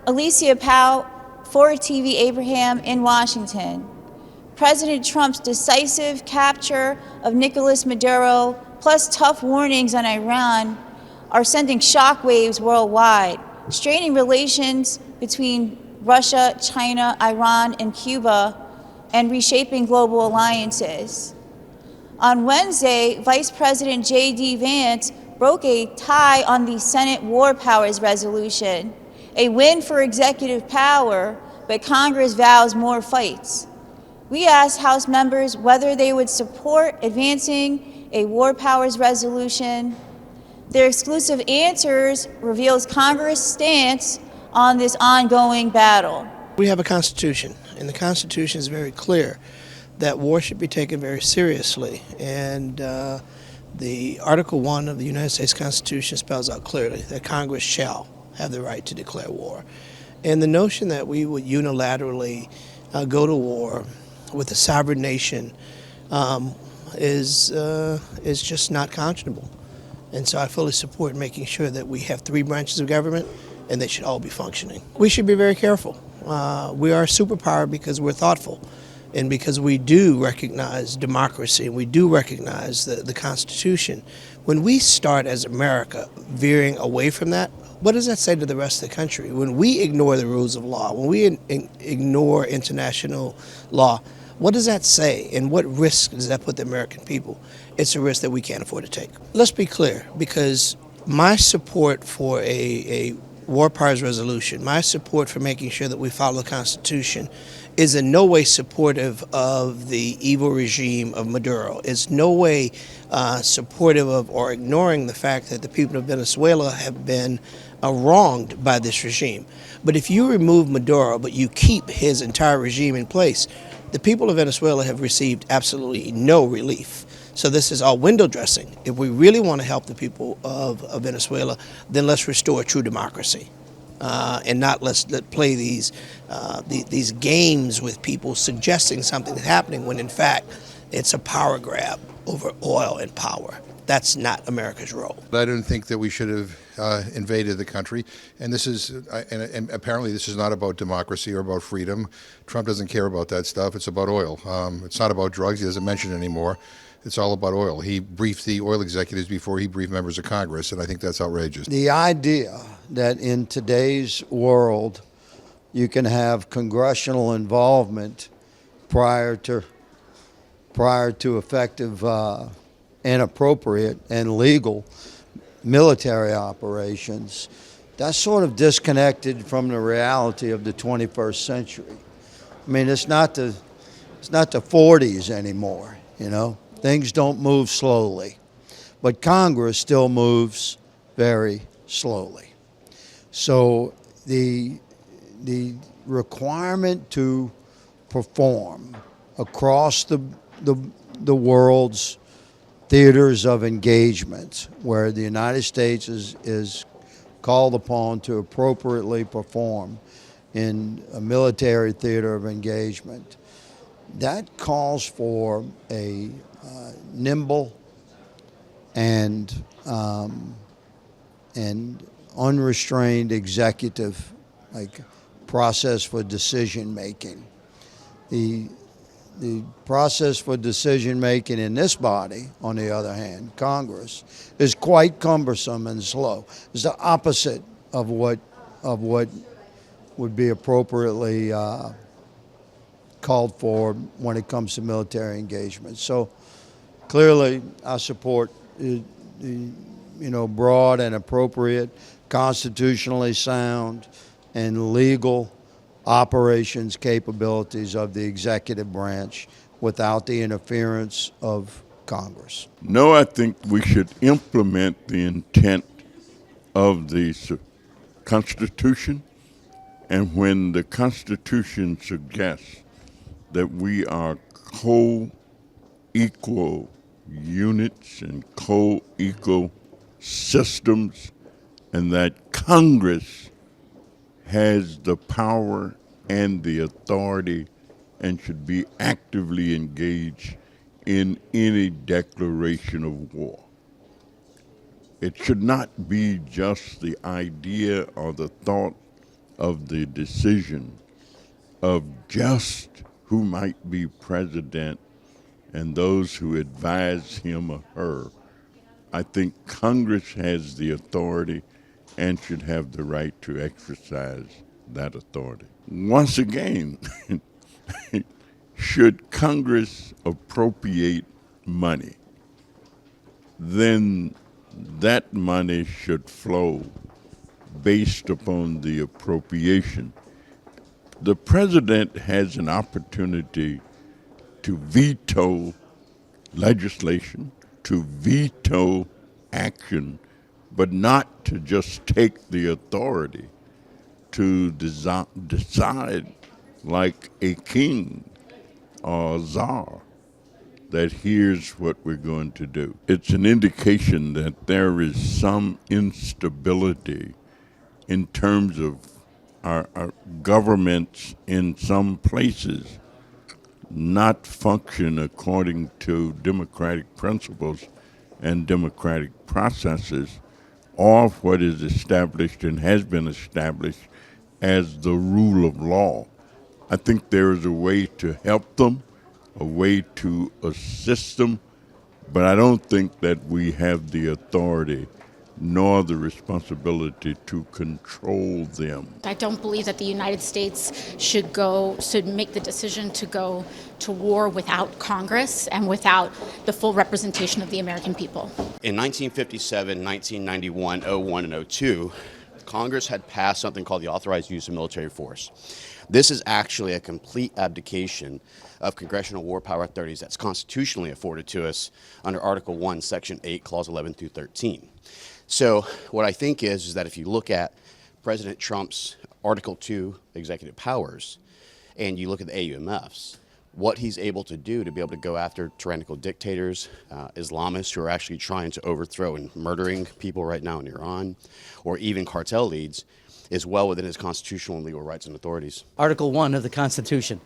Alicia Powe for TvAbraham in Washington. President Trump's decisive capture of Nicolas Maduro, plus tough warnings on Iran, are sending shockwaves worldwide, straining relations between Russia, China, Iran, and Cuba, and reshaping global alliances. On Wednesday, Vice President J.D. Vance broke a tie on the Senate War Powers Resolution, a win for executive power, but Congress vows more fights. We asked House members whether they would support advancing a War Powers Resolution. Their exclusive answers reveals Congress' stance on this ongoing battle. We have a Constitution, and the Constitution is very clear that war should be taken very seriously. And the Article 1 of the United States Constitution spells out clearly that Congress shall have the right to declare war. And the notion that we would unilaterally go to war with a sovereign nation is just not conscionable. And so I fully support making sure that we have three branches of government and they should all be functioning. We should be very careful. We are a superpower because we're thoughtful and because we do recognize democracy and we do recognize the Constitution. When we start as America veering away from that, what does that say to the rest of the country? When we ignore the rules of law, when we ignore international law, what does that say and what risk does that put the American people? It's a risk that we can't afford to take. Let's be clear, because my support for a War Powers Resolution, my support for making sure that we follow the Constitution is in no way supportive of the evil regime of Maduro. It's no way supportive of or ignoring the fact that the people of Venezuela have been wronged by this regime. But if you remove Maduro, but you keep his entire regime in place, the people of Venezuela have received absolutely no relief. So this is all window dressing. If we really want to help the people of Venezuela, then let's restore true democracy. And not let's play these games with people suggesting something is happening when in fact it's a power grab over oil and power. That's not America's role. I don't think that we should have invaded the country, and this is and apparently this is not about democracy or about freedom. Trump doesn't care about that stuff. It's about oil. It's not about drugs. He doesn't mention it anymore. It's all about oil. He briefed the oil executives before he briefed members of Congress, and I think that's outrageous. The idea that in today's world you can have congressional involvement prior to effective inappropriate and legal military operations, that's sort of disconnected from the reality of the 21st century. I mean, it's not the 40s anymore, you know. Things don't move slowly, but Congress still moves very slowly. So the requirement to perform across the world's theaters of engagement, where the United States is called upon to appropriately perform in a military theater of engagement, that calls for a nimble and unrestrained executive process for decision making. The process for decision making in this body, on the other hand, Congress, is quite cumbersome and slow. It's the opposite of what would be appropriately called for when it comes to military engagement. So clearly, I support the broad and appropriate, constitutionally sound, and legal operations capabilities of the executive branch without the interference of Congress. No, I think we should implement the intent of the Constitution, and when the Constitution suggests that we are co-equal units and co-equal systems, and that Congress has the power and the authority and should be actively engaged in any declaration of war. It should not be just the idea or the thought of the decision of just who might be president and those who advise him or her. I think Congress has the authority and should have the right to exercise that authority. Once again, should Congress appropriate money, then that money should flow based upon the appropriation. The president has an opportunity to veto legislation, to veto action, but not to just take the authority to decide like a king or a czar that here's what we're going to do. It's an indication that there is some instability in terms of our governments in some places not function according to democratic principles and democratic processes, or what is established and has been established as the rule of law. I think there is a way to help them, a way to assist them, but I don't think that we have the authority nor the responsibility to control them. I don't believe that the United States should make the decision to go to war without Congress and without the full representation of the American people. In 1957, 1991, 01, and 02, Congress had passed something called the Authorized Use of Military Force. This is actually a complete abdication of congressional war power authorities that's constitutionally afforded to us under Article 1, Section 8, Clause 11 through 13. So what I think is that if you look at President Trump's Article 2 executive powers and you look at the AUMFs, what he's able to do to be able to go after tyrannical dictators, Islamists who are actually trying to overthrow and murdering people right now in Iran, or even cartel leads, is well within his constitutional and legal rights and authorities. Article 1 of the Constitution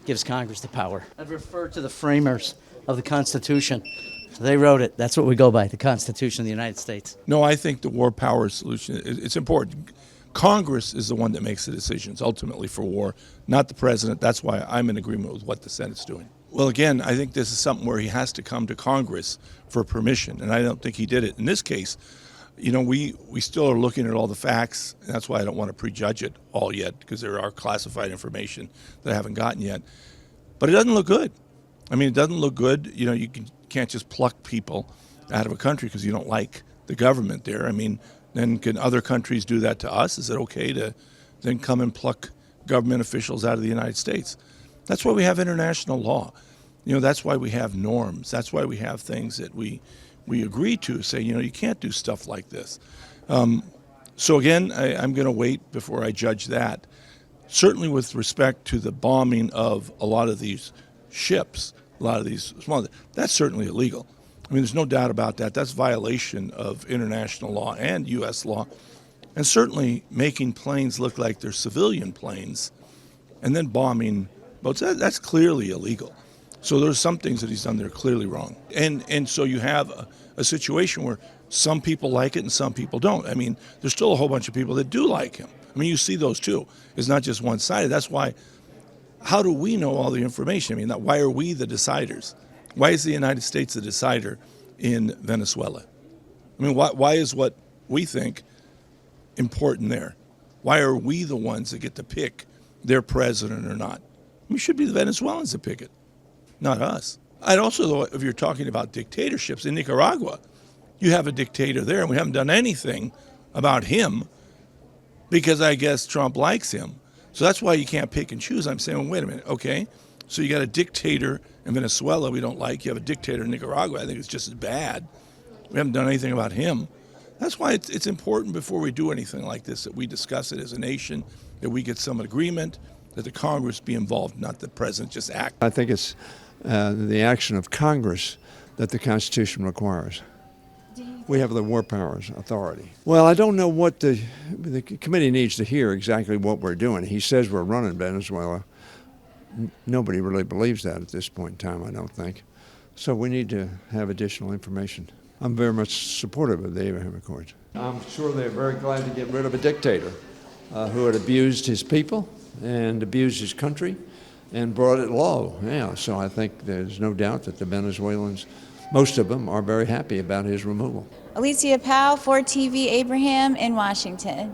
gives Congress the power. I'd refer to the framers of the Constitution. They wrote it. That's what we go by, the Constitution of the United States. No, I think the war powers solution, it's important. Congress is the one that makes the decisions ultimately for war, not the president. That's why I'm in agreement with what the Senate's doing. Well, again, I think this is something where he has to come to Congress for permission, and I don't think he did it. In this case, you know, we still are looking at all the facts, and that's why I don't want to prejudge it all yet, because there are classified information that I haven't gotten yet. But it doesn't look good. I mean, it doesn't look good. You know, you can't just pluck people out of a country because you don't like the government there. I mean, then can other countries do that to us? Is it okay to then come and pluck government officials out of the United States? That's why we have international law. You know, that's why we have norms. That's why we have things that we agree to, say, you know, you can't do stuff like this. So again, I'm going to wait before I judge that. Certainly with respect to the bombing of a lot of these ships, a lot of these small, that's certainly illegal. I mean, there's no doubt about that. That's violation of international law and U.S. law. And certainly making planes look like they're civilian planes and then bombing boats, that's clearly illegal. So there's some things that he's done that are clearly wrong. And so you have a situation where some people like it and some people don't. I mean, there's still a whole bunch of people that do like him. I mean, you see those too. It's not just one-sided. That's why, how do we know all the information? I mean, why are we the deciders? Why is the United States the decider in Venezuela? I mean, why is what we think important there? Why are we the ones that get to pick their president or not? I mean, it should be the Venezuelans that pick it, not us. I'd also, though, if you're talking about dictatorships, in Nicaragua, you have a dictator there, and we haven't done anything about him because I guess Trump likes him. So that's why you can't pick and choose. I'm saying, well, wait a minute, okay, so you got a dictator in Venezuela we don't like. You have a dictator in Nicaragua. I think it's just as bad. We haven't done anything about him. That's why it's important before we do anything like this that we discuss it as a nation, that we get some agreement, that the Congress be involved, not the president just act. I think it's the action of Congress that the Constitution requires. We have the war powers authority. Well, I don't know what the committee needs to hear exactly what we're doing. He says we're running Venezuela. Nobody really believes that at this point in time, I don't think. So we need to have additional information. I'm very much supportive of the Abraham Accords. I'm sure they're very glad to get rid of a dictator who had abused his people and abused his country and brought it low. Yeah, so I think there's no doubt that the Venezuelans, most of them, are very happy about his removal. Alicia Powe for TvAbraham in Washington.